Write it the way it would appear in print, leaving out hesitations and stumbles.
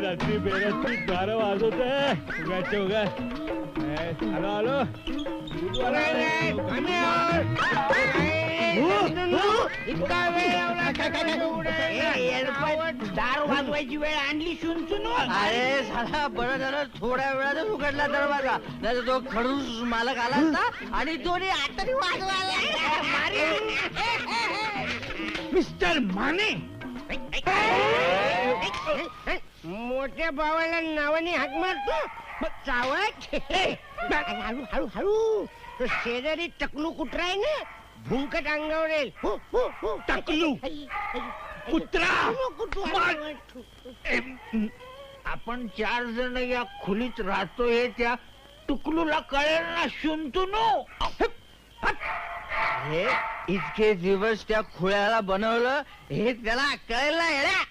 रात्री बेरात्री दार वाजवत उगाच उगा आलो आलो इतका दार वाजवायची वेळ आणली सुन अरे साला बरं झालं थोड्या वेळातच उघडला दरवाजा, नाही तो खडूस मालक आला असता आणि दोन्ही आतरी वाजवायला. मिस्टर माने मोठ्या भावाला नावाने हाक मारतो मग चावत हळू हळू हळू. तो शेजारी टकलू कुत्रा आहे ना, भुंकट अंगावर येईल. टकलू कुत्रा. आपण 4 जण या खोलीत राहतो हे त्या टुकलूला कळेल ना शुंतुनू. हे इतके दिवस त्या खुळ्याला बनवलं हे त्याला कळेल ना येड्या.